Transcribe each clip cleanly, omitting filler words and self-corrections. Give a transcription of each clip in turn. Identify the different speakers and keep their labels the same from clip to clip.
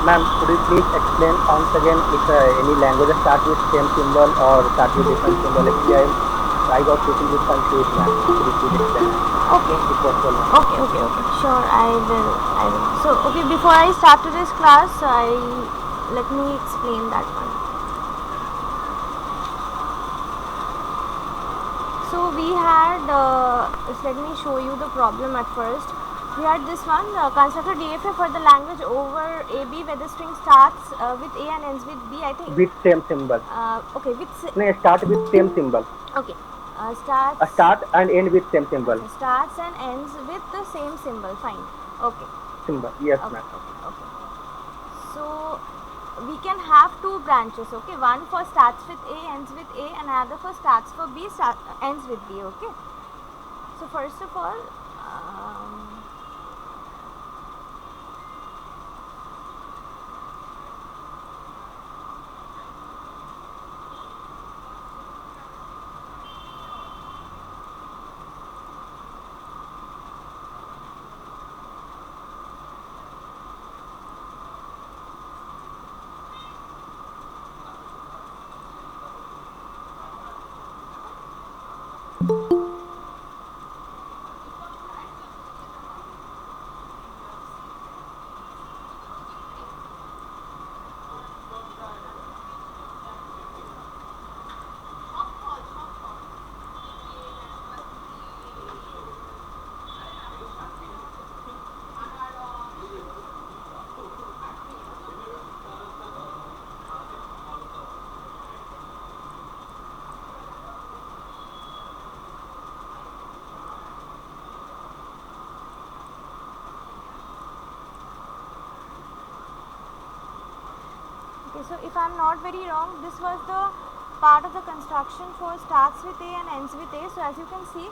Speaker 1: Ma'am, could you please explain once again if any language start with same symbol or start with different symbol? Actually, I got little bit confused, ma'am. Could you please explain,
Speaker 2: Okay.
Speaker 1: if possible, ma'am?
Speaker 2: Okay. Sure, I will. So, okay, before I start today's class, let me explain that one. So we had, let me show you the problem at first. We had this one, construct a DFA for the language over AB where the string starts with A and ends with B. I think,
Speaker 1: With same symbol.
Speaker 2: okay,
Speaker 1: No, start with same symbol.
Speaker 2: okay, starts,
Speaker 1: Start and end with same symbol.
Speaker 2: okay, starts and ends with the same symbol. Fine. Okay.
Speaker 1: Symbol. Yes, ma'am.
Speaker 2: Okay. So we can have two branches. Okay, one for starts with A, ends with A, and another for starts for B, ends with B. Okay. So first of all, okay, so if I'm not very wrong, this was the part of the construction for starts with A and ends with A. So as you can see,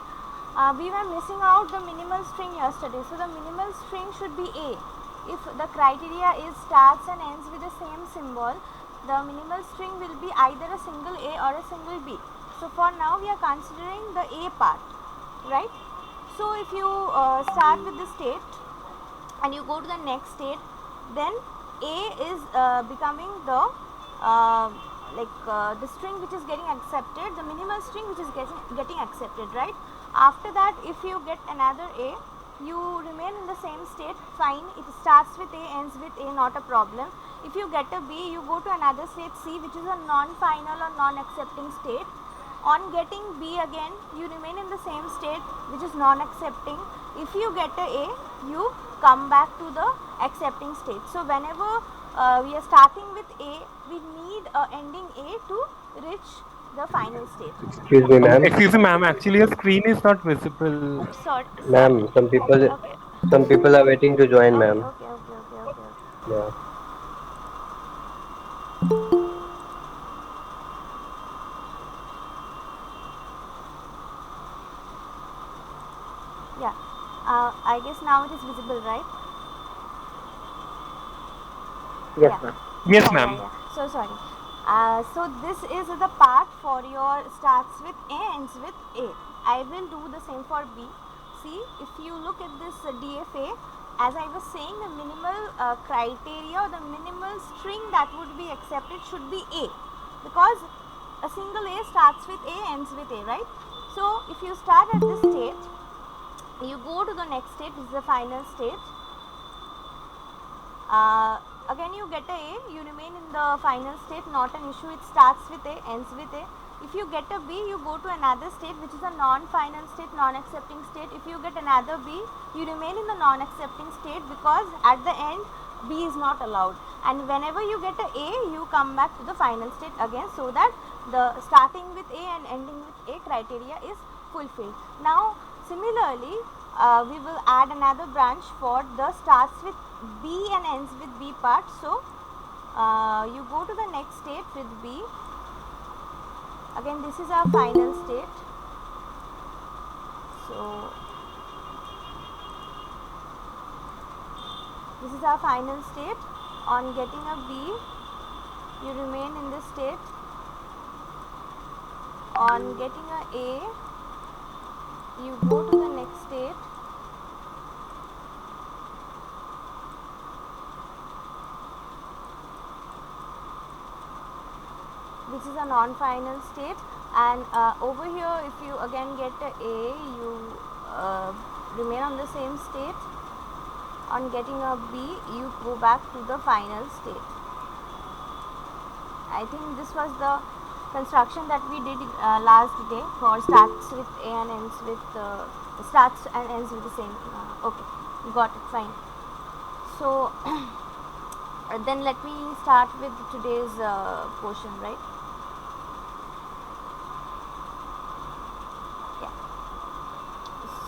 Speaker 2: we were missing out the minimal string yesterday. So the minimal string should be A. If the criteria is starts and ends with the same symbol, the minimal string will be either a single A or a single B. So for now we are considering the A part, right? So if you start with the state and you go to the next state, then A is becoming the string which is getting accepted, the minimal string which is getting accepted, right? After that, if you get another A, you remain in the same state, fine. It starts with A, ends with A, not a problem. If you get a B, you go to another state C, which is a non-final or non-accepting state. On getting B again, you remain in the same state, which is non-accepting. If you get a A, you come back to the accepting state. So whenever we are starting with A, we need ending A to reach the final state.
Speaker 3: Excuse me, ma'am.
Speaker 4: Excuse me, ma'am. Actually, your screen is not visible.
Speaker 2: Sorry.
Speaker 3: Ma'am,
Speaker 2: Okay.
Speaker 3: some people are waiting to join,
Speaker 2: Okay,
Speaker 3: ma'am.
Speaker 2: okay, okay, okay, okay, okay.
Speaker 3: Yeah.
Speaker 2: Yeah. I guess now it is visible, right?
Speaker 1: Yes,
Speaker 2: Yeah.
Speaker 1: ma'am.
Speaker 4: Yes, ma'am.
Speaker 2: So sorry. So this is the part for your starts with A, ends with A. I will do the same for B. See, if you look at this DFA, as I was saying, the minimal criteria or the minimal string that would be accepted should be A, because a single A starts with A, ends with A, right? So if you start at this state, you go to the next state, which is the final state. Again you get a A, you remain in the final state, not an issue. It starts with A, ends with A. If you get a B, you go to another state, which is a non-final state, non-accepting state. If you get another B, you remain in the non-accepting state, because at the end B is not allowed. And whenever you get a A, you come back to the final state again, so that the starting with A and ending with A criteria is fulfilled. Now similarly, we will add another branch for the starts with B and ends with B part. So you go to the next state with B. Again, this is our final state. So this is our final state. On getting a B, you remain in this state. On getting a A, you go to the next state. which is a non-final state, and over here if you again get a you uh, remain on the same state. On getting a B, you go back to the final state. I think this was the construction that we did last day for starts with A and ends with starts and ends with the same. Okay, you got it, fine. So then let me start with today's portion, right? Yeah.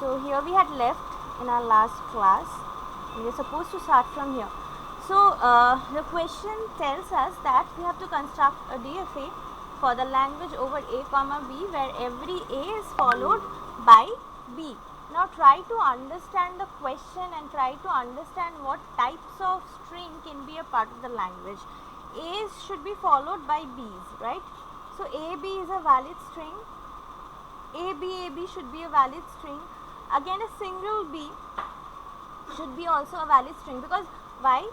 Speaker 2: So here we had left in our last class. We are supposed to start from here. So the question tells us that we have to construct a DFA for the language over A comma B, where every A is followed by B. Now try to understand the question and try to understand what types of string can be a part of the language. A's should be followed by B's, right? So AB is a valid string. AB should be a valid string. Again, a single B should be also a valid string, because why?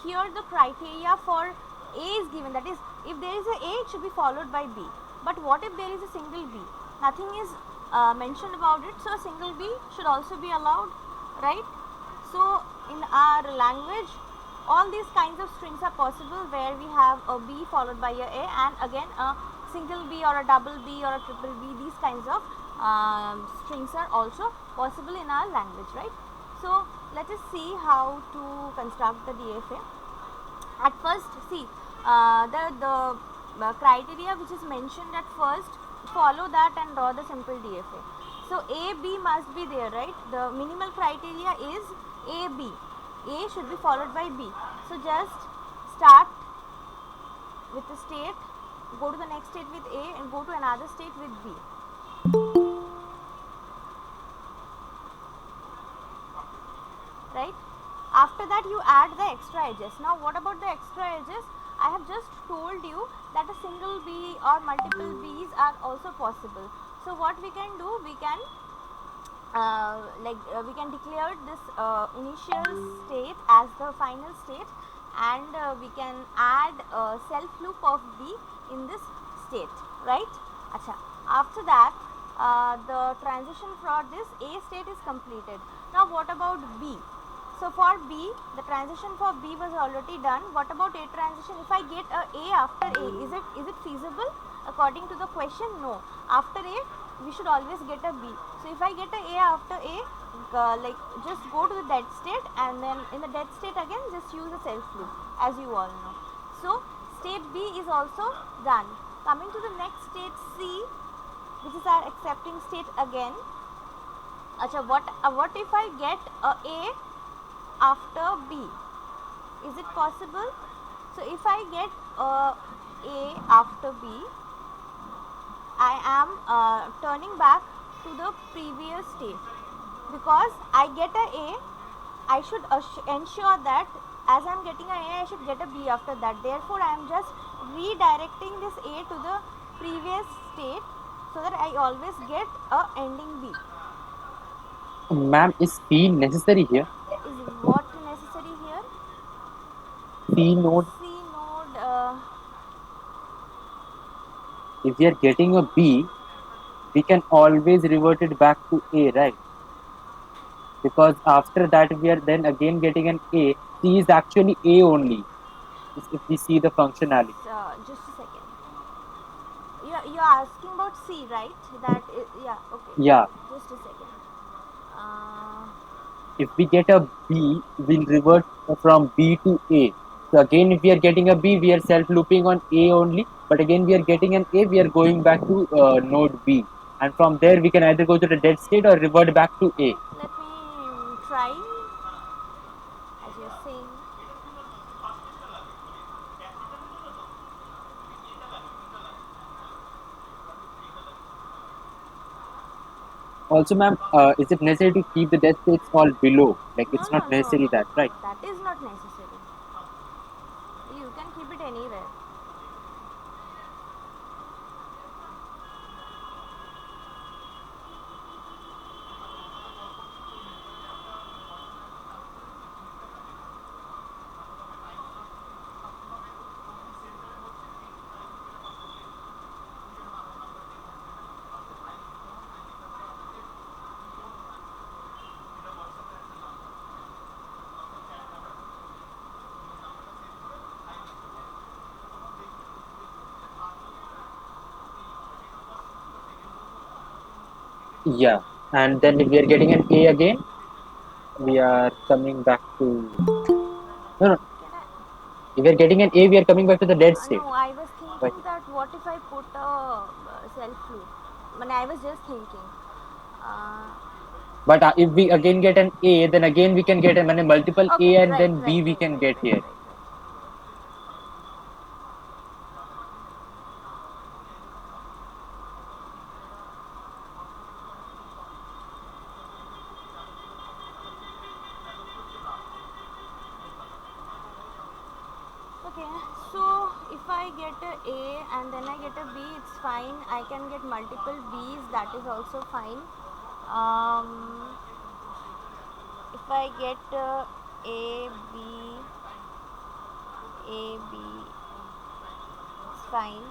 Speaker 2: Here the criteria for A is given, that is, if there is a A, it should be followed by B. But what if there is a single B? Nothing is mentioned about it, so a single B should also be allowed, right? So in our language, all these kinds of strings are possible where we have a B followed by a and again a single B or a double B or a triple B. These kinds of strings are also possible in our language, right? So let us see how to construct the DFA. At first, see the criteria which is mentioned at first, follow that and draw the simple DFA. So A, B must be there, right? The minimal criteria is A, B. A should be followed by B. So just start with the state, go to the next state with A and go to another state with B. Right? After that you add the extra edges. Now what about the extra edges? I have just told you that a single B or multiple B's are also possible. So what we can do, we can we can declare this initial state as the final state, and we can add a self loop of B in this state, right? Acha. After that, the transition for this A state is completed. Now what about B? So for B, the transition for B was already done. What about A transition? If I get a after A, is it feasible? According to the question, no. After A, we should always get a B. So if I get a after A, like just go to the dead state, and then in the dead state again just use a self loop, as you all know. So state B is also done. Coming to the next state C, which is our accepting state again. Acha, what if I get a after B? Is it possible? So if I get a after B, I am turning back to the previous state, because I get a I should ensure that as I am getting a I should get a B after that. Therefore, I am just redirecting this A to the previous state so that I always get a ending B.
Speaker 5: Ma'am, is C necessary here?
Speaker 2: Is what necessary here?
Speaker 5: C node.
Speaker 2: C node.
Speaker 5: If we are getting a B, we can always revert it back to A, right? Because after that we are then again getting an A. C is actually A only. If we see the functionality.
Speaker 2: Just a second. You're asking about C, right? That is, yeah. Okay.
Speaker 5: Yeah.
Speaker 2: Just a second. Uh,
Speaker 5: If we get a B, we'll revert from B to A. So again, if we are getting a B, we are self looping on A only. But again, we are getting an A, we are going back to node B. And from there, we can either go to the dead state or revert back to A.
Speaker 2: let me try, as you're saying.
Speaker 5: Also, ma'am, is it necessary to keep the dead states all below? Like,
Speaker 2: No,
Speaker 5: it's
Speaker 2: no,
Speaker 5: not
Speaker 2: no,
Speaker 5: necessary
Speaker 2: no.
Speaker 5: that, right?
Speaker 2: That is not necessary. You can keep it anywhere.
Speaker 5: Yeah, and then if we are getting an A again, we are coming back to no, no.
Speaker 2: Can I?
Speaker 5: If we are getting an A, we are coming back to the dead state.
Speaker 2: No, I was
Speaker 5: But
Speaker 2: thinking that what if I put a self loop? When I was just thinking. Uh,
Speaker 5: if we again get an A, then again we can get a multiple
Speaker 2: okay,
Speaker 5: A and
Speaker 2: right,
Speaker 5: then
Speaker 2: right,
Speaker 5: B we
Speaker 2: right,
Speaker 5: can
Speaker 2: right,
Speaker 5: get
Speaker 2: right,
Speaker 5: here.
Speaker 2: right, right. Okay, so if I get a A and then I get a B, it's fine. I can get multiple B's, that is also fine. Um, if I get A, B, A, B, it's fine.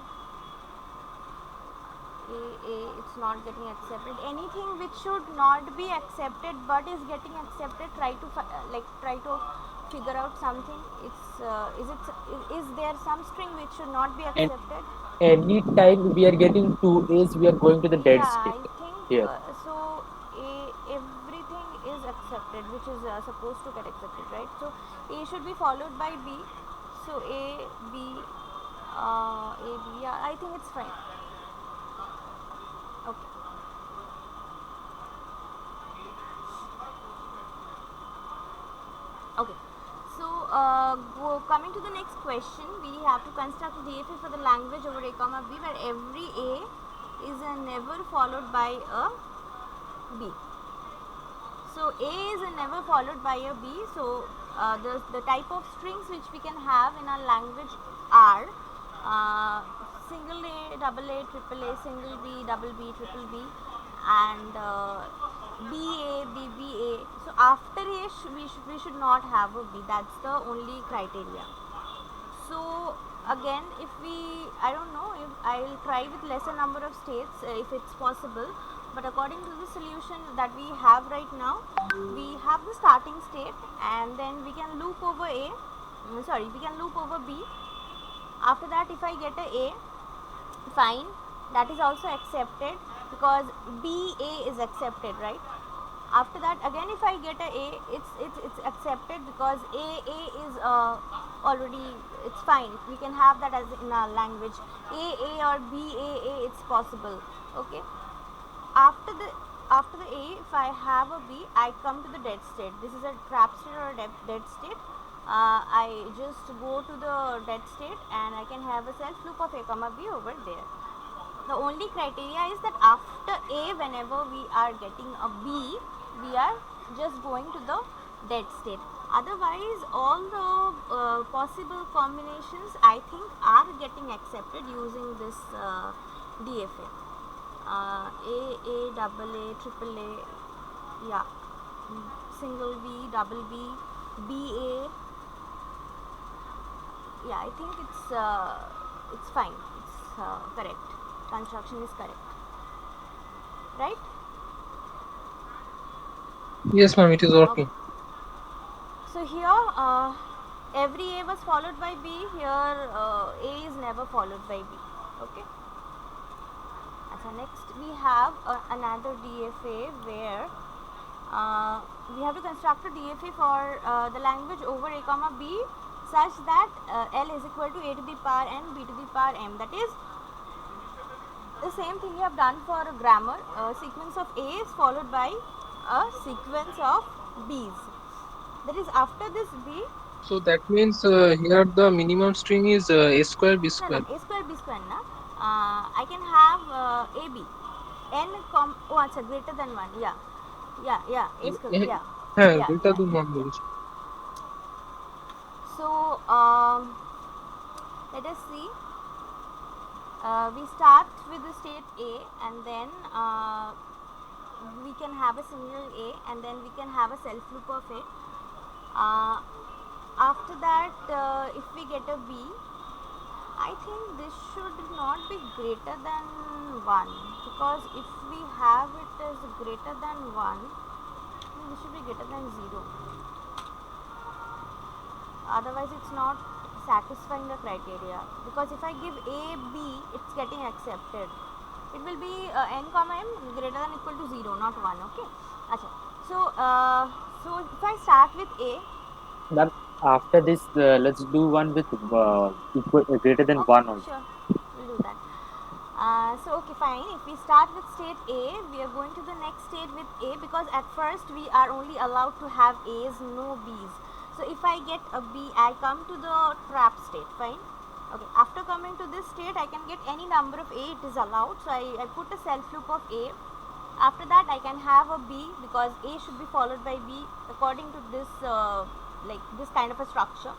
Speaker 2: It's not getting accepted. Anything which should not be accepted but is getting accepted, try to try to figure out something. It's is there some string which should not be
Speaker 5: And
Speaker 2: accepted?
Speaker 5: any time we are getting two A's, we are going to the dead
Speaker 2: Yeah,
Speaker 5: state
Speaker 2: I think
Speaker 5: here.
Speaker 2: so. Everything is accepted, which is supposed to get accepted, right? So A should be followed by B. So A, B. Yeah, I think it's fine. Okay. Okay. So, coming to the next question, we have to construct a DFA for the language over A comma B, where every A is never followed by a B. So, A is never followed by a B. So, the type of strings which we can have in our language are single A, triple A, single B, triple B, and BA, BBA. So after A, we should not have a B. That's the only criteria. So again, if we, I don't know, if I'll try with lesser number of states if it's possible. But according to the solution that we have right now, we have the starting state, and then we can loop over A. Sorry, we can loop over B. After that, if I get a A, fine, that is also accepted because BA is accepted, right? After that, again if I get a A, it's accepted because A is already, it's fine, we can have that as in our language. A or BAA, it's possible. Okay, after the A, if I have a B, I come to the dead state. This is a trap state or a dead state. I just go to the dead state and I can have a self loop of A comma B over there. The only criteria is that after A, whenever we are getting a B, we are just going to the dead state. Otherwise, all the possible combinations I think are getting accepted using this DFA. Triple A, yeah, single B, double B, BA. Yeah, I think it's fine. It's correct. Construction is correct, right?
Speaker 6: Yes, ma'am, it is
Speaker 2: Okay.
Speaker 6: working.
Speaker 2: So here every A was followed by B. Here A is never followed by B. Okay. So next we have another DFA where we have to construct a DFA for the language over A comma B such that L is equal to A to the power N, B to the power M. That is the same thing you have done for a grammar. A sequence of A is followed by a sequence of B's. That is after this B,
Speaker 6: So that means here the minimum string is a square b
Speaker 2: no,
Speaker 6: square.
Speaker 2: A square B square, na? I can have AB. N, oh, अच्छा, greater than 1, yeah. Yeah, A square, yeah.
Speaker 6: হ্যাঁ
Speaker 2: Yeah,
Speaker 6: greater
Speaker 2: yeah,
Speaker 6: than
Speaker 2: yeah,
Speaker 6: one
Speaker 2: yeah.
Speaker 6: বলেছে।
Speaker 2: So, let us see. We start with the state A, and then we can have a single A, and then we can have a self loop of A. After that, if we get a B, I think this should not be greater than 1, because if we have it as greater than 1, then this should be greater than 0. Otherwise, it's not satisfying the criteria, because if I give A, B, it's getting accepted. it will be n comma m greater than equal to 0, not 1. Okay. Achha. So if I start with A,
Speaker 5: Then after this, let's do one with greater than
Speaker 2: okay,
Speaker 5: one also.
Speaker 2: sure, we'll do that. So okay, fine. If we start with state A, we are going to the next state with A, because at first we are only allowed to have A's, no B's. So if I get a B, I come to the trap state. Fine. Okay. After coming to this state, I can get any number of A. It is allowed. So I put a self loop of A. After that, I can have a B, because A should be followed by B according to this like this kind of a structure.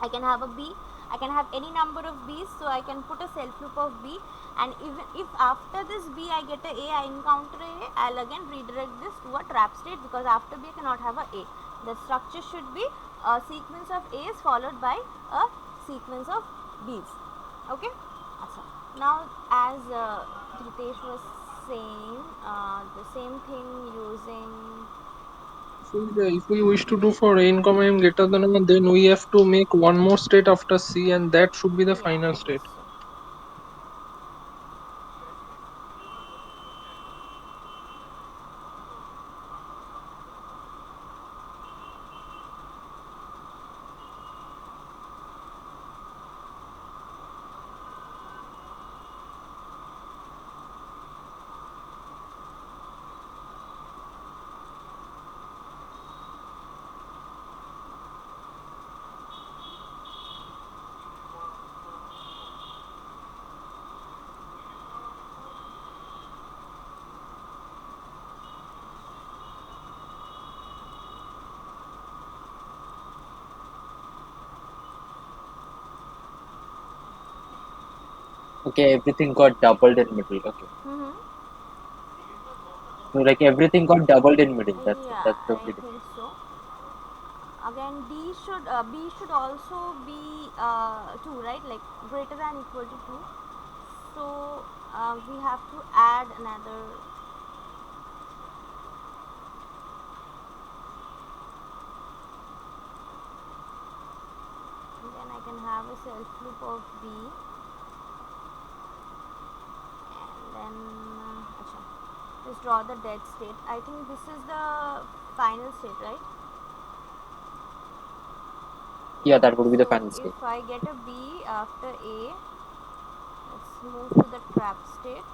Speaker 2: I can have a B, I can have any number of B's, so I can put a self loop of B, and even if after this B I get a A, I encounter a, I'll again redirect this to a trap state, because after B I cannot have a A. The structure should be a sequence of A's followed by a sequence of B's. Okay. Achha. Now as Ritesh was saying, the same thing using,
Speaker 6: If we wish to do for n comma m greater than 1, then we have to make one more state after C, and that should be the
Speaker 2: yeah,
Speaker 6: final
Speaker 2: I guess
Speaker 6: state.
Speaker 2: so.
Speaker 5: Okay, everything got doubled in middle. Okay,
Speaker 2: Mm-hmm.
Speaker 5: so like everything got doubled in middle.
Speaker 2: Yeah,
Speaker 5: That's the
Speaker 2: I
Speaker 5: only difference.
Speaker 2: think so. Again, B should also be 2, right? Like greater than equal to 2. So we have to add another. Then I can have a self loop of B, and then achha, just draw the dead state. I think this is the final state, right?
Speaker 5: Yeah,
Speaker 2: Yeah.
Speaker 5: that would be the
Speaker 2: So
Speaker 5: final state.
Speaker 2: if I get a B after A, let's move to the trap state.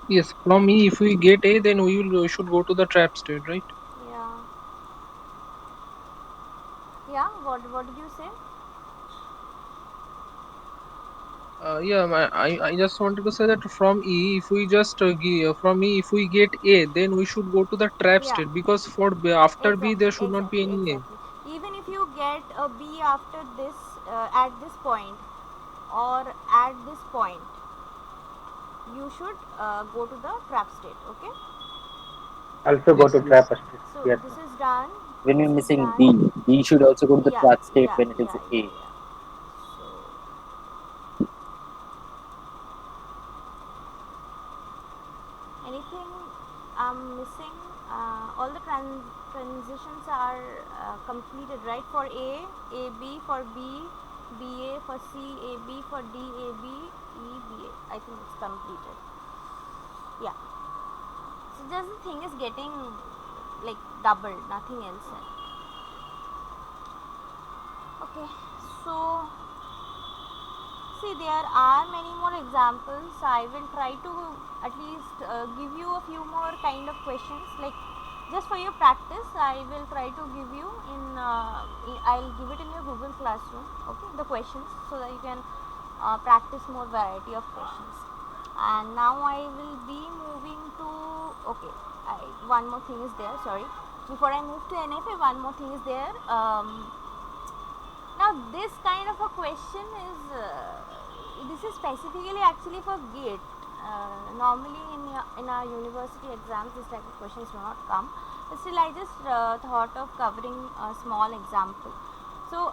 Speaker 6: Yes, from E, if we get A, then we should go to the trap state, right?
Speaker 2: Yeah. Yeah. What did you say?
Speaker 6: Yeah, I just wanted to say that from E, if we just from E, if we get A, then we should go to the trap
Speaker 2: Yeah.
Speaker 6: state, because for B, after B there
Speaker 2: Exactly,
Speaker 6: should not be
Speaker 2: exactly,
Speaker 6: any A.
Speaker 2: exactly. Even if you get a B after this, at this point, or at this point, you should go to the trap state. Okay.
Speaker 1: Also go
Speaker 6: Yes,
Speaker 1: to
Speaker 6: yes.
Speaker 1: trap state.
Speaker 2: So
Speaker 1: Yes,
Speaker 2: this
Speaker 1: ma'am.
Speaker 2: is done.
Speaker 5: When
Speaker 2: This
Speaker 5: we're
Speaker 2: is
Speaker 5: missing
Speaker 2: done.
Speaker 5: B, B should also go to the
Speaker 2: Yeah,
Speaker 5: trap state
Speaker 2: yeah,
Speaker 5: when it is
Speaker 2: yeah, yeah,
Speaker 5: A.
Speaker 2: yeah. So anything I'm missing? All the transitions are completed, right? For A, AB, for B, BA, for C, AB, for D, AB, E, BA. I think it's completed. Yeah. So just the thing is getting like doubled, nothing else. Okay. So see, there are many more examples. I will try to at least give you a few more kind of questions, like just for your practice. I will try to give you I'll give it in your Google Classroom. Okay, the questions, so that you can practice more variety of questions. And now I will be moving to, okay. One more thing is there. Sorry. Before I move to NFA, one more thing is there. Now this kind of a question is this is specifically actually for GATE. Normally in our university exams this type of questions do not come, but still I just thought of covering a small example. So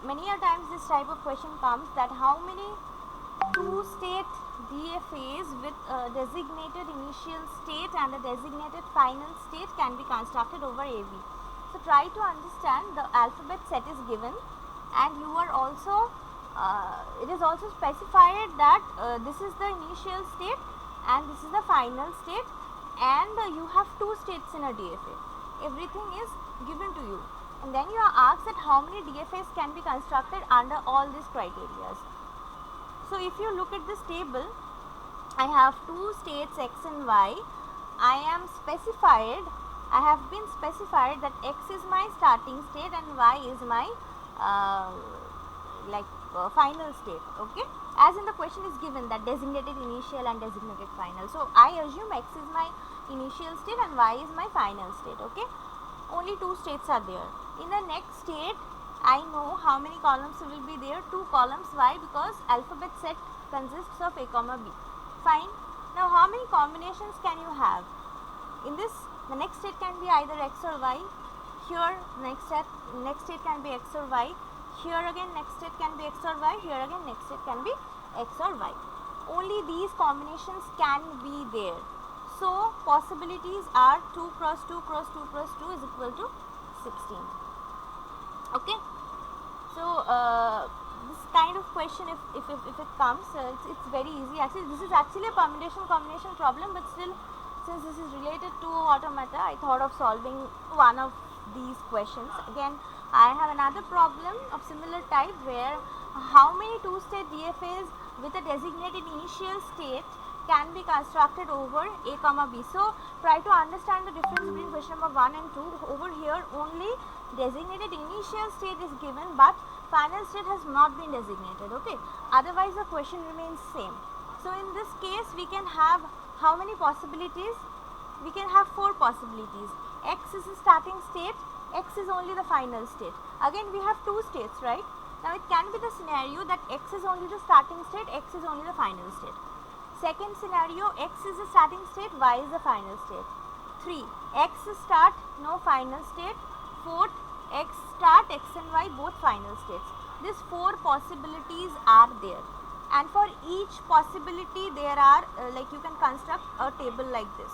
Speaker 2: many a times this type of question comes, that how many two state DFAs with a designated initial state and a designated final state can be constructed over AV. So try to understand, the alphabet set is given, and you are also It is also specified that this is the initial state and this is the final state, and you have two states in a DFA. Everything is given to you, and then you are asked that how many DFAs can be constructed under all these criteria. So if you look at this table, I have two states x and y. I have been specified that x is my starting state and y is my uh, final state. Okay, as in the question is given that designated initial and designated final. So I assume x is my initial state and y is my final state. Okay, only two states are there. In the next state, I know how many columns will be there. Two columns. Why? Because alphabet set consists of a comma b. Fine. Now how many combinations can you have? In this, the next state can be either x or y. Here next state can be x or y. Here again next state can be x or y. Here again next state can be x or y. Only these combinations can be there. So possibilities are 2 cross 2 cross 2 cross 2 is equal to 16. Okay. So this kind of question, if it comes, it's very easy. Actually, this is actually a permutation combination problem, but still, since this is related to automata, I thought of solving one of these questions. Again, I have another problem of similar type where how many two-state DFAs with a designated initial state can be constructed over a comma b. So try to understand the difference between question number 1 and 2. Over here only designated initial state is given, but final state has not been designated. Okay, otherwise the question remains same. So in this case we can have how many possibilities? We can have 4 possibilities. X is the starting state, x is only the final state. Again we have two states, right? Now it can be the scenario that x is only the starting state, x is only the final state. Second scenario, x is the starting state, y is the final state. 3. X start, no final state. 4th, x start, x and y both final states. These 4 possibilities are there, and for each possibility there are you can construct a table like this.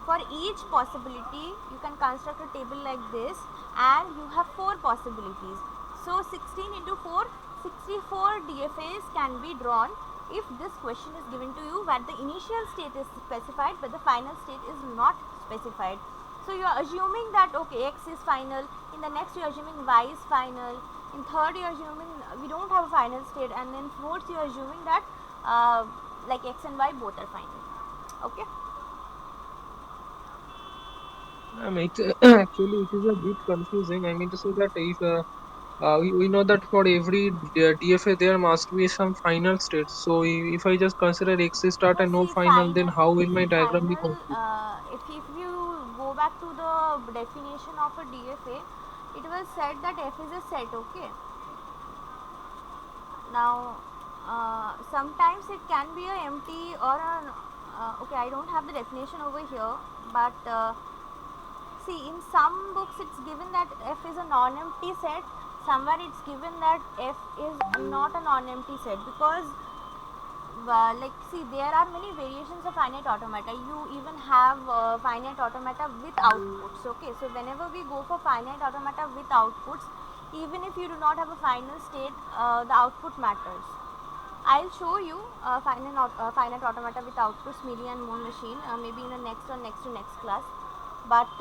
Speaker 2: For each possibility you can construct a table like this, and you have 4 possibilities. So 16 into 4, 64 DFAs can be drawn if this question is given to you where the initial state is specified but the final state is not specified. So you are assuming that okay, x is final, in the next you are assuming y is final, in third you are assuming we don't have a final state, and in fourth you are assuming that x and y both are final. Okay.
Speaker 6: Actually, it is a bit confusing. I mean to say that if we know that for every DFA there must be some final state. So if I just consider x start
Speaker 2: No,
Speaker 6: and no
Speaker 2: see,
Speaker 6: final, then how will my diagram be
Speaker 2: final.
Speaker 6: complete?
Speaker 2: If you go back to the definition of a DFA, it was said that f is a set. Okay. Now, sometimes it can be a empty or an okay. I don't have the definition over here, but see, in some books it's given that f is a non-empty set. Somewhere it's given that f is not a non-empty set, because see, there are many variations of finite automata. You even have finite automata with outputs. Okay, so whenever we go for finite automata with outputs, even if you do not have a final state, the output matters. I'll show you finite automata with outputs, Mealy and Moon machine, maybe in the next or next to next class. But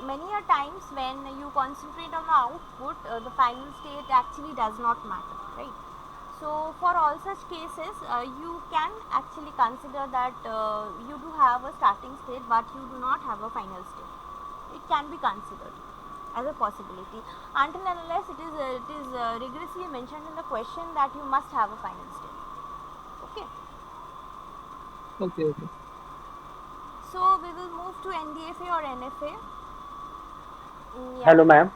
Speaker 2: many a times when you concentrate on the output, the final state actually does not matter, right? So for all such cases, you can actually consider that you do have a starting state but you do not have a final state. It can be considered as a possibility until and unless it is rigorously mentioned in the question that you must have a final state. Okay.
Speaker 6: Okay, okay.
Speaker 2: So we will move to NDFA or NFA. Yeah.
Speaker 1: Hello, ma'am.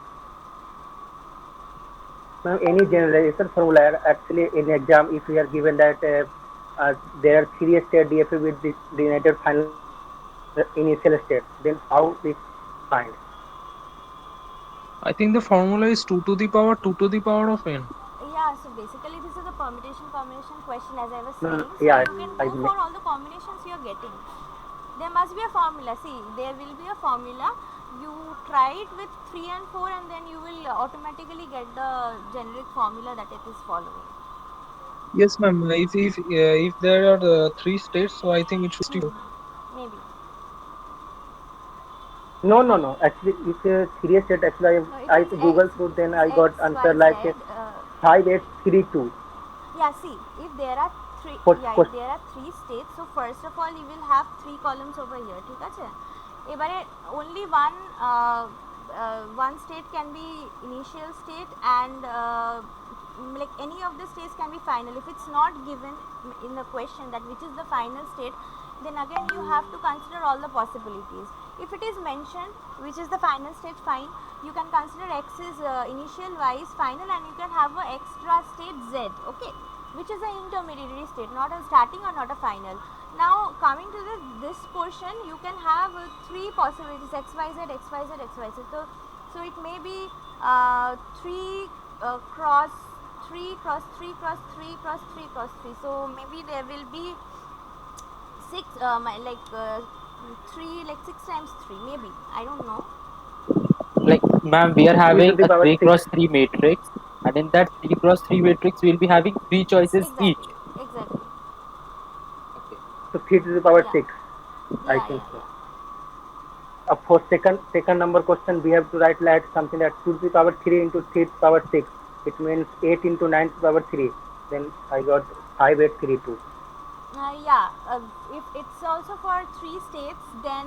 Speaker 1: Ma'am, any generalization formula actually in exam, if we are given that there are 3 state DFA with the denoted final initial state, then how we find?
Speaker 6: I think the formula is 2 to the power 2 to the power of n.
Speaker 2: Yeah, so basically this is a permutation combination question, as I was
Speaker 1: No,
Speaker 2: saying. So
Speaker 1: yeah,
Speaker 2: you can
Speaker 1: I
Speaker 2: go for all the combinations you are getting. There must be a formula. See, there will be a formula. You try it with 3 and 4 and then you will automatically get the generic formula that it is following.
Speaker 6: Yes, ma'am. If there are three states, so I think it should be
Speaker 2: Maybe.
Speaker 1: No, no, no. Actually, it's a serious state. Actually,
Speaker 2: No,
Speaker 1: I Google through,
Speaker 2: if
Speaker 1: then
Speaker 2: it's
Speaker 1: I
Speaker 2: X,
Speaker 1: got answer
Speaker 2: Y,
Speaker 1: like
Speaker 2: Z,
Speaker 1: 5832
Speaker 2: yeah, see, if there are three,
Speaker 1: for
Speaker 2: yeah, if
Speaker 1: question.
Speaker 2: there are three states, so first of all, you will have three columns over here, ঠিক আছে? এবারে only one state can be initial state, and like any of the states can be final. If it's not given in the question that which is the final state, then again you have to consider all the possibilities. If it is mentioned which is the final state, fine, you can consider X is initial, Y is final, and you can have a extra state Z, okay, which is an intermediary state, not a starting or not a final. Now coming to this portion, you can have three possibilities: X, Y, Z, X, Y, Z, X, Y, Z. So it may be 3 cross 3 cross 3 cross 3 cross 3 cross 3. So maybe there will be 6 3, like 6 times 3, maybe, I don't know.
Speaker 5: Like, ma'am, we are
Speaker 1: 3 to
Speaker 5: having
Speaker 1: the
Speaker 5: a
Speaker 1: power
Speaker 5: 3
Speaker 1: 6.
Speaker 5: cross 3 matrix, and in that 3 cross 3 matrix, we'll be having three choices
Speaker 2: Exactly,
Speaker 5: each.
Speaker 2: exactly.
Speaker 5: Okay.
Speaker 1: So 3 to the power
Speaker 2: Yeah,
Speaker 1: 6. I
Speaker 2: yeah,
Speaker 1: think
Speaker 2: yeah,
Speaker 1: so.
Speaker 2: yeah.
Speaker 1: For second number question, we have to write like something that 2 to the power 3 into 3 to the power 6. It means 8 into 9 to the power 3. Then I got 5832.
Speaker 2: Yeah, if it's also for three states, then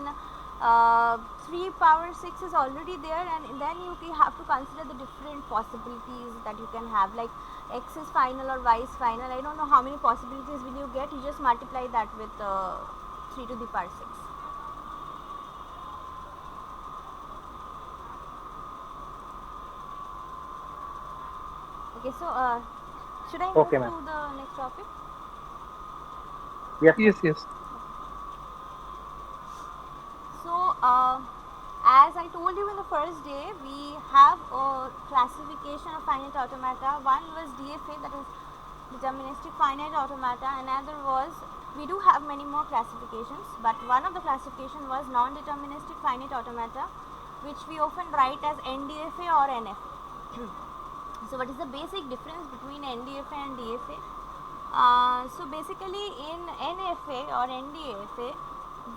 Speaker 2: 3 power 6 is already there, and then you have to consider the different possibilities that you can have, like X is final or Y is final. I don't know how many possibilities will you get. You just multiply that with 3 to the power 6. Okay, so should I move
Speaker 1: Okay,
Speaker 2: to
Speaker 1: ma'am.
Speaker 2: the next topic?
Speaker 1: Yes, ma'am.
Speaker 6: yes, yes.
Speaker 2: So, as I told you in the first day, we have a classification of finite automata. One was DFA, that is deterministic finite automata. Another was, we do have many more classifications, but one of the classification was non-deterministic finite automata, which we often write as NDFA or NFA. So, what is the basic difference between NDFA and DFA? So basically in NFA or NDFA,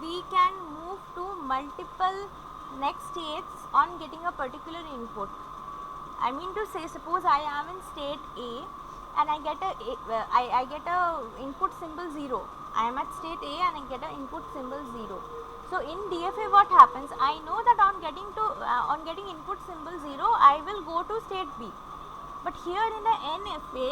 Speaker 2: we can move to multiple next states on getting a particular input. I mean to say, suppose I am in state A and I get a input symbol 0. I am at state A and I get a input symbol 0. So in DFA what happens? I know that on getting input symbol 0, I will go to state B. But here in a NFA,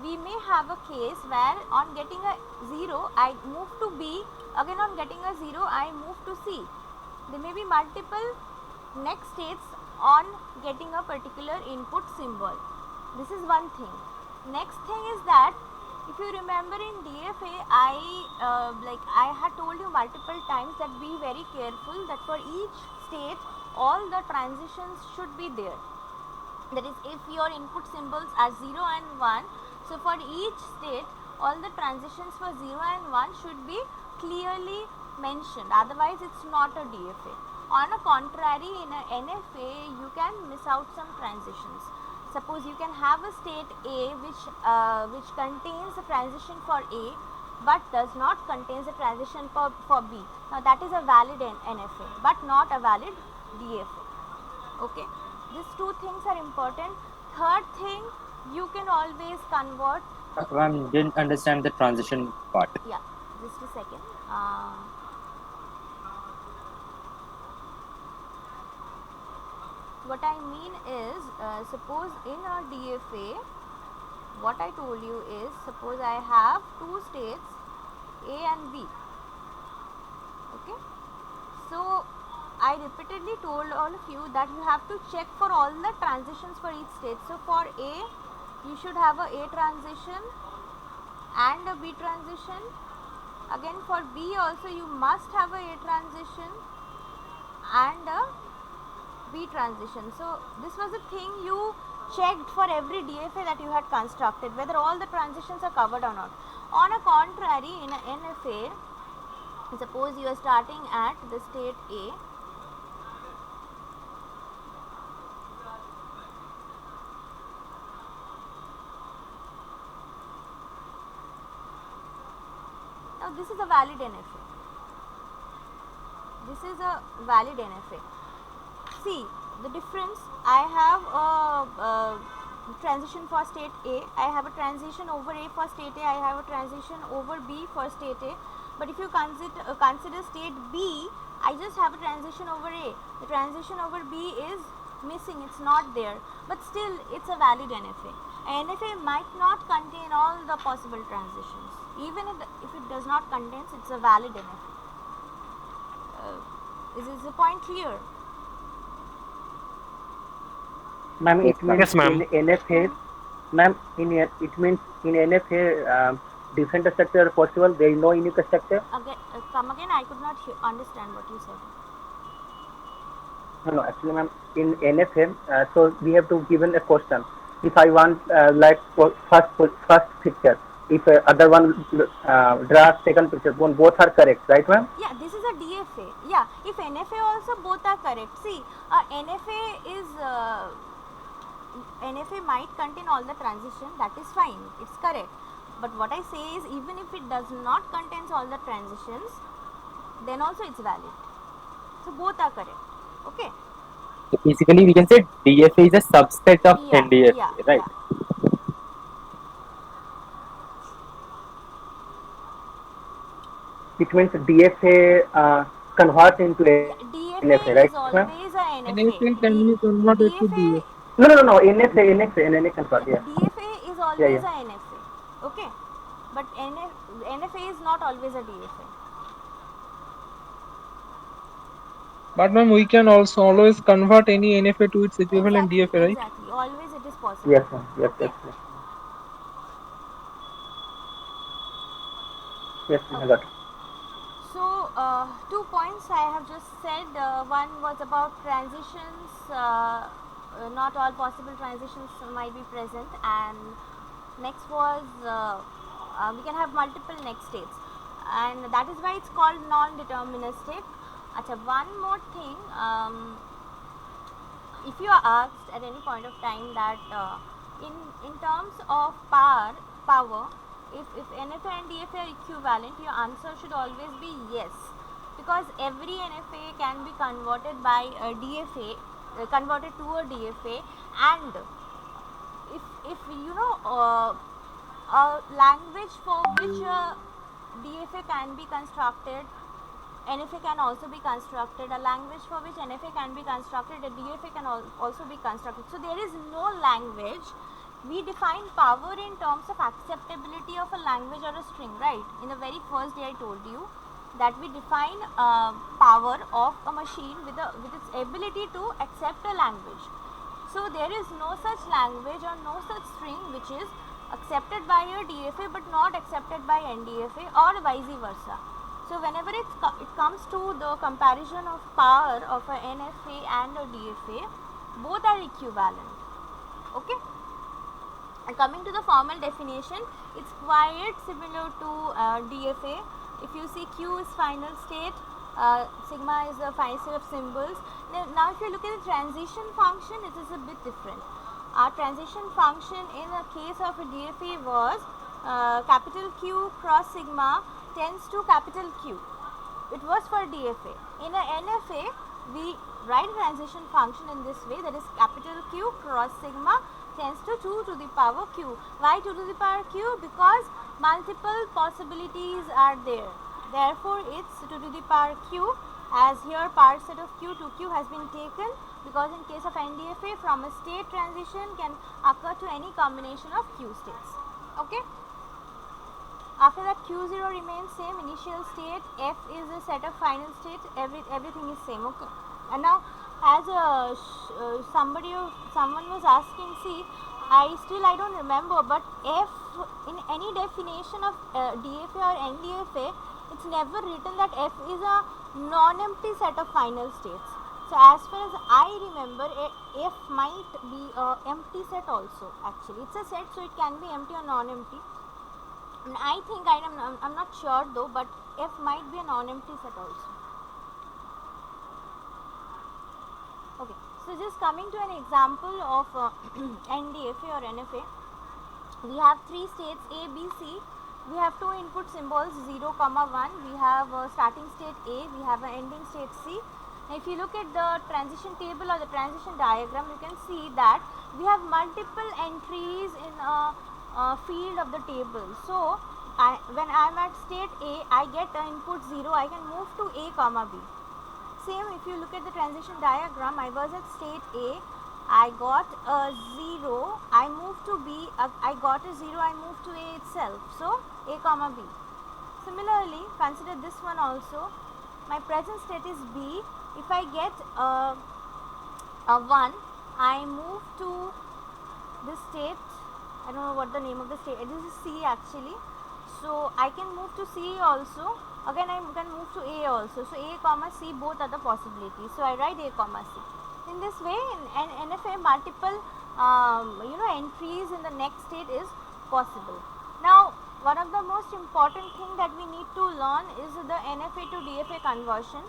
Speaker 2: we may have a case where on getting a 0, I move to B, again on getting a 0, I move to C. There may be multiple next states on getting a particular input symbol. This is one thing. Next thing is that if you remember in DFA, I had told you multiple times that be very careful that for each state all the transitions should be there. That is, if your input symbols are 0 and 1, so for each state all the transitions for 0 and 1 should be clearly mentioned, otherwise it's not a DFA. On a contrary, in a NFA you can miss out some transitions. Suppose you can have a state A which contains a transition for A but does not contains a transition for B. Now that is a valid NFA but not a valid DFA. Okay, these two things are important. Third thing, you can always convert.
Speaker 5: Ma'am, didn't understand the transition part.
Speaker 2: Yeah, just a second. What I mean is, suppose in a DFA, what I told you is, suppose I have two states A and B. Okay, so I repeatedly told all of you that you have to check for all the transitions for each state. So for A, you should have a A transition and a B transition. Again for B also you must have a A transition and a B transition. So this was the thing you checked for every DFA that you had constructed, whether all the transitions are covered or not. On a contrary, in a NFA, suppose you are starting at the state A. this is a valid NFA. This is a valid NFA. See the difference. I have a transition for state A. I have a transition over A for state A. I have a transition over B for state A. But if you consider state B, I just have a transition over A. The transition over B is missing. It's not there. But still, it's a valid NFA. A NFA might not contain all the possible transitions. Even if it does not contain, it's a valid NFA. Is the point clear?
Speaker 1: Ma'am,
Speaker 5: Yes,
Speaker 1: it
Speaker 5: ma'am.
Speaker 1: means
Speaker 4: Yes, ma'am.
Speaker 1: in NFA, ma'am, it means in NFA, different structure are possible. There is no unique structure.
Speaker 2: Again, come again. I could not understand what you said.
Speaker 1: No, no, actually, ma'am, in NFA, so we have to given a question. If I want like first picture, if other one draw second picture, both are correct, right, ma'am?
Speaker 2: Yeah, this is a DFA. Yeah, if NFA also both are correct. See, NFA might contain all the transition. That is fine. It's correct. But what I say is, even if it does not contains all the transitions, then also it's valid. So both are correct. Okay.
Speaker 5: So basically, we can say DFA is a subset of
Speaker 2: Yeah, yeah,
Speaker 5: NDFA, right?
Speaker 2: yeah.
Speaker 1: It means DFA convert into
Speaker 2: Yeah,
Speaker 1: NFA, right, ma'am?
Speaker 2: DFA is always a NFA.
Speaker 6: NFA can be converted to
Speaker 2: DFA,
Speaker 6: DFA.
Speaker 1: No, NFA convert, yeah.
Speaker 2: DFA is
Speaker 1: Yeah,
Speaker 2: always
Speaker 1: yeah.
Speaker 2: a NFA. Okay, but NFA is not always a DFA.
Speaker 6: But ma'am, we can also always convert any NFA to its equivalent
Speaker 2: Exactly,
Speaker 6: DFA, right?
Speaker 2: exactly. Always it is possible.
Speaker 1: Yes, ma'am. Yes,
Speaker 2: Okay.
Speaker 1: yes, yes. Yes, ma'am, I
Speaker 2: Okay.
Speaker 1: got it.
Speaker 2: So 2 points I have just said. One was about transitions. Not all possible transitions might be present, and next was we can have multiple next states, and that is why it's called non-deterministic. Acha, one more thing. If you are asked at any point of time that in terms of power, if NFA and DFA are equivalent, your answer should always be yes, because every NFA can be converted by a DFA, converted to a DFA, and if you know a language for which DFA can be constructed, NFA can also be constructed. A language for which NFA can be constructed, a DFA can also be constructed. So there is no language. We define power in terms of acceptability of a language or a string, right? In the very first day I told you that we define power of a machine with its ability to accept a language. So there is no such language or no such string which is accepted by a DFA but not accepted by NDFA, or vice versa. So whenever it comes to the comparison of power of a NFA and a DFA, both are equivalent. Okay. And coming to the formal definition, it's quite similar to DFA. If you see, Q is final state, sigma is the final set of symbols. Now if you look at the transition function, it is a bit different. Our transition function in the case of a DFA was capital Q cross sigma tends to capital Q. It was for DFA. In a NFA, we write transition function in this way, that is capital Q cross sigma tends to 2 to the power Q. Why 2 to the power Q? Because multiple possibilities are there. Therefore, it's 2 to the power Q, as here part set of Q to Q has been taken, because in case of NDFA, from a state transition can occur to any combination of Q states. Okay. After that, Q0 remains same, initial state, F is a set of final state, everything is same. Okay. And now, as someone was asking, see, I don't remember, but F in any definition of DFA or NDFA, it's never written that F is a non-empty set of final states. So as far as I remember, F might be a empty set also. Actually, it's a set, so it can be empty or non-empty. And I think I'm not sure though, but F might be a non-empty set also. Okay, so just coming to an example of NDFA or NFA, we have three states A, B, C. we have two input symbols 0 comma 1, we have a starting state A, we have an ending state C. Now if you look at the transition table or the transition diagram, you can see that we have multiple entries in a field of the table. So when I am at state A, I get an input 0, I can move to A comma B. Same if you look at the transition diagram, I was at state A, I got a 0, I moved to B, I got a 0, I moved to A itself, so A comma B. Similarly, consider this one also, my present state is B, if I get a 1, I move to this state, I don't know what the name of the state, this is C actually, so I can move to C also, again I can move to A also, so A comma C both are the possibilities, so I write A comma C. In this way, in NFA multiple entries in the next state is possible. Now one of the most important thing that we need to learn is the NFA to DFA conversion.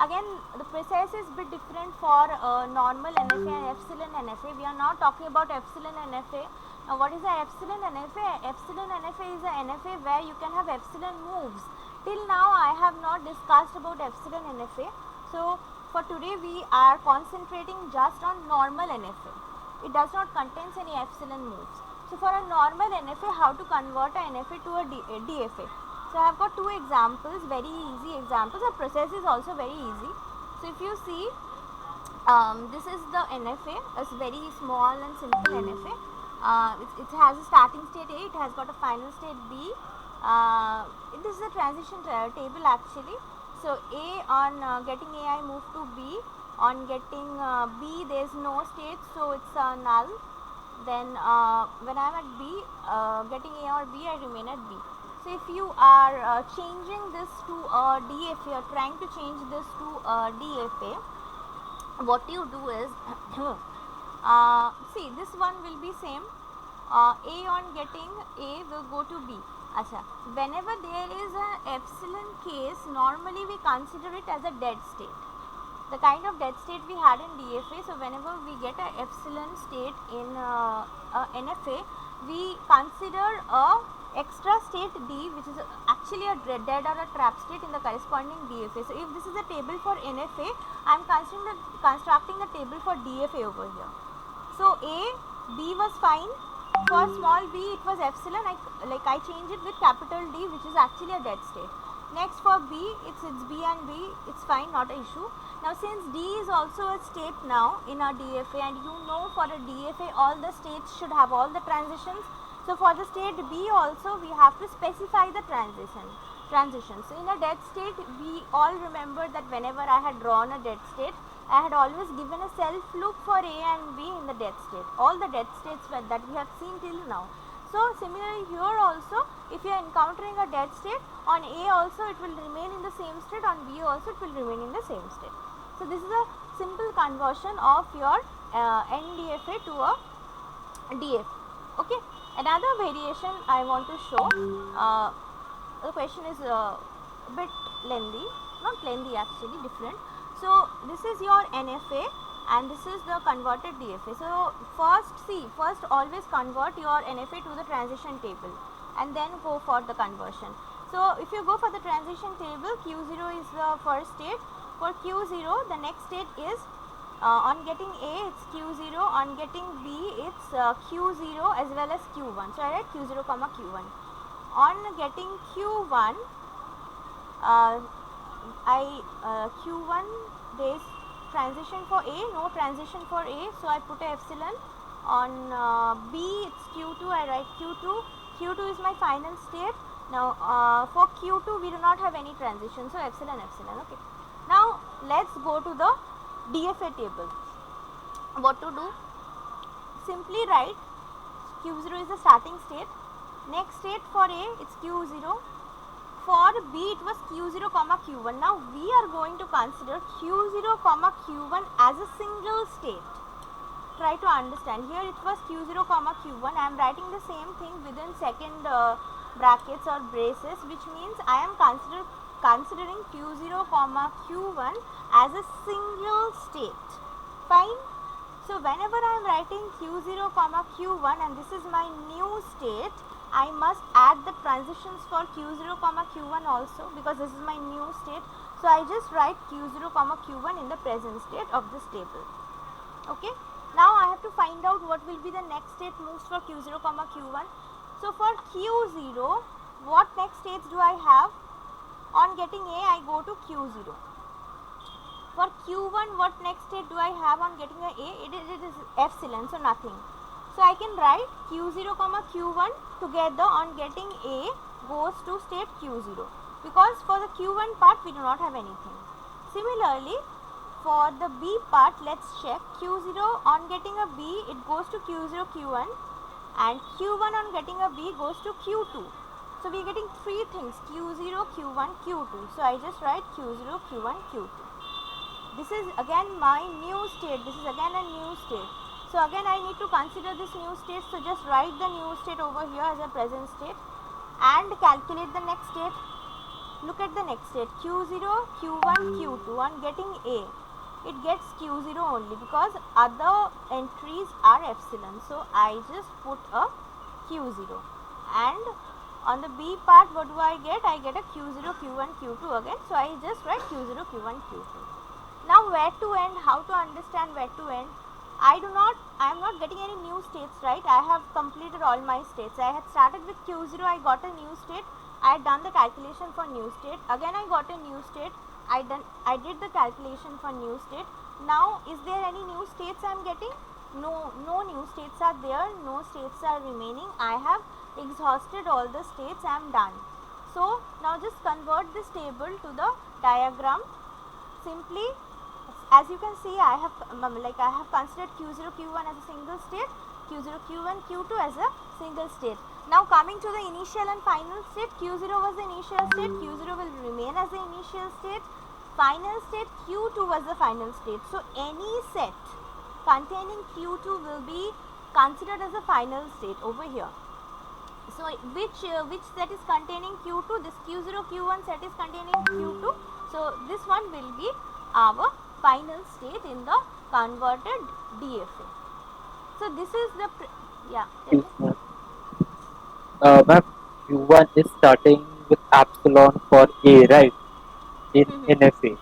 Speaker 2: Again, the process is bit different for normal NFA and epsilon NFA. We are not talking about epsilon NFA. Now what is the epsilon NFA? Epsilon NFA is a NFA where you can have epsilon moves. Till now I have not discussed about epsilon NFA. So for today we are concentrating just on normal NFA. It does not contain any epsilon moves. So for a normal NFA, how to convert a NFA to a DFA? So I have got two examples, very easy examples. The process is also very easy. So if you see, this is the NFA. It's very small and simple NFA. It has a starting state A. It has got a final state B. This is a transition table actually. So A on getting A, I move to B. On getting B, there is no state, so it's null. Then when I am at B, getting A or B, I remain at B. So if you are changing this to a DFA or trying to change this to a DFA, what you do is, see this one will be same, A on getting A will go to B. Achha, whenever there is an epsilon case, normally we consider it as a dead state. The kind of dead state we had in DFA, so whenever we get a epsilon state in NFA, we consider a extra state D, which is actually a dead or a trap state in the corresponding DFA. So if this is a table for NFA, I am constructing a table for DFA over here. So A, B was fine. For small b, it was epsilon. I change it with capital D, which is actually a dead state. Next for B, it's B and B, it's fine, not an issue. Now since D is also a state now in our DFA, and you know for a DFA all the states should have all the transitions. So for the state B also we have to specify the transition. So in a dead state, we all remember that whenever I had drawn a dead state, I had always given a self loop for A and B in the dead state. All the dead states that we have seen till now. So similarly here also, if you are encountering a dead state, on A also it will remain in the same state, on B also it will remain in the same state. So this is a simple conversion of your NDFA to a DFA. Okay. Another variation I want to show. The question is a bit lengthy, not lengthy actually, different. So this is your NFA and this is the converted DFA. So first always convert your NFA to the transition table and then go for the conversion. So if you go for the transition table, Q0 is the first state. For Q0, the next state is on getting A, it's Q0, on getting B, it's Q0 as well as Q1. So I write Q0 comma Q1. On getting Q1, Q1 there is transition for A, no transition for A, so I put a epsilon. On B it's Q2, I write Q2. Q2 is my final state. Now for Q2 we do not have any transition, so epsilon. Okay. Now let's go to the DFA table. What to do? Simply write Q0 is the starting state. Next state for A it's Q0. For B it was Q0 comma Q1. Now we are going to consider Q0 comma Q1 as a single state. Try to understand. Here it was Q0 comma Q1. I am writing the same thing within second brackets or braces, which means I am considering Q0 comma Q1 as a single state. Fine. So whenever I am writing Q0 comma Q1 and this is my new state, I must add the transitions for q0 comma q1 also, because this is my new state. So I just write q0 comma q1 in the present state of this table. Okay, now I have to find out what will be the next state moves for q0 comma q1. So for q0, what next states do I have? On getting a, I go to q0. For q1, what next state do I have on getting a? It is epsilon, so nothing. So I can write q0 comma q1 together on getting a goes to state q0, because for the q1 part we do not have anything. Similarly, for the b part, let's check. q0 on getting a b, it goes to q0 q1, and q1 on getting a b goes to q2. So we are getting three things, q0, q1, q2. So I just write q0, q1, q2. This is again my new state. This is again a new state. So again I need to consider this new state. So just write the new state over here as a present state and calculate the next state. Look at the next state, q0, q1, q2. On getting a, it gets q0 only because other entries are epsilon. So I just put a q0. And on the b part, what do I get? I get a q0, q1, q2 again. So I just write q0, q1, q2. Now where to end, how to understand where to end? I am not getting any new states, right? I have completed all my states. I had started with q0, I got a new state. I had done the calculation for new state. Again I got a new state. I did the calculation for new state. Now is there any new states I am getting? No new states are there. No states are remaining. I have exhausted all the states. I am done. So now just convert this table to the diagram. Simply, as you can see, I have considered q0 q1 as a single state, q0 q1 q2 as a single state. Now coming to the initial and final state, q0 was the initial state, q0 will remain as the initial state, final state q2 was the final state. So any set containing q2 will be considered as a final state over here. So which set is containing q2? This q0 q1 set is containing q2. So this one will be our final state in the converted DFA. So this is the
Speaker 5: Ma'am, Q1 is starting with epsilon for A, right? In NFA.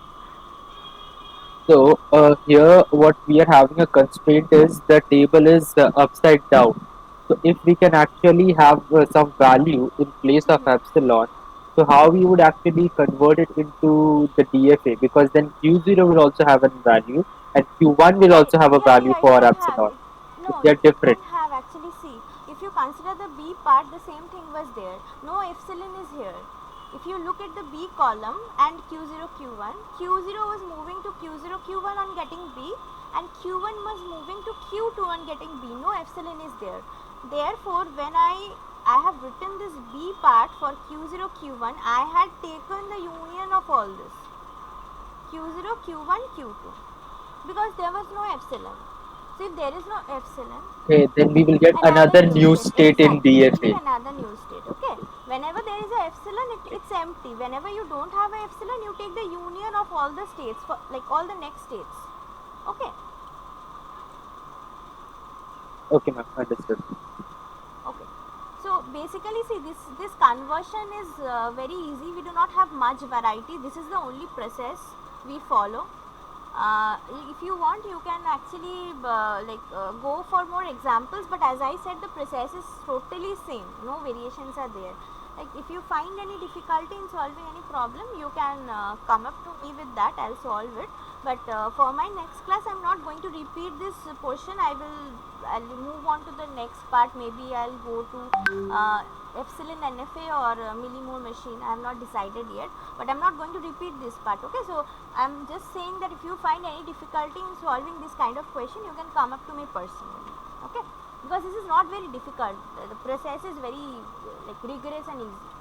Speaker 5: So here what we are having a constraint is the table is upside down. So if we can actually have some value in place of epsilon, so how we would actually convert it into the DFA, because then Q0 will also have a value and Q1 will also have a value
Speaker 2: it
Speaker 5: for
Speaker 2: won't have
Speaker 5: epsilon.
Speaker 2: it. No,
Speaker 5: They are
Speaker 2: it
Speaker 5: different.
Speaker 2: won't have actually. See, if you consider the B part, the same thing was there. No epsilon is here. If you look at the B column and q0 q1, q0 was moving to q0 q1 on getting B, and q1 was moving to q2 on getting B. No epsilon is there. Therefore, when I have written this B part for q0 q1, I had taken the union of all this, q0 q1 q2, because there was no epsilon. So if there is no epsilon,
Speaker 5: Okay, then we will get
Speaker 2: another
Speaker 5: another
Speaker 2: new
Speaker 5: new
Speaker 2: state,
Speaker 5: state in
Speaker 2: exactly, it will be
Speaker 5: DFA.
Speaker 2: another new state. Okay, whenever there is a epsilon, it's empty. Whenever you don't have a epsilon, you take the union of all the states, for like all the next states. Okay.
Speaker 5: Okay, ma'am, understood.
Speaker 2: Okay, so basically, see, this conversion is very easy. We do not have much variety. This is the only process we follow. If you want, you can actually go for more examples, but as I said, the process is totally same. No variations are there. Like if you find any difficulty in solving any problem, you can come up to me with that. I'll solve it. But for my next class, I'm not going to repeat this portion. I'll move on to the next part. Maybe I'll go to epsilon NFA or millimole machine. I have not decided yet, but I'm not going to repeat this part. Okay, so I'm just saying that if you find any difficulty in solving this kind of question, you can come up to me personally. Okay, because this is not very difficult. The process is very rigorous and easy.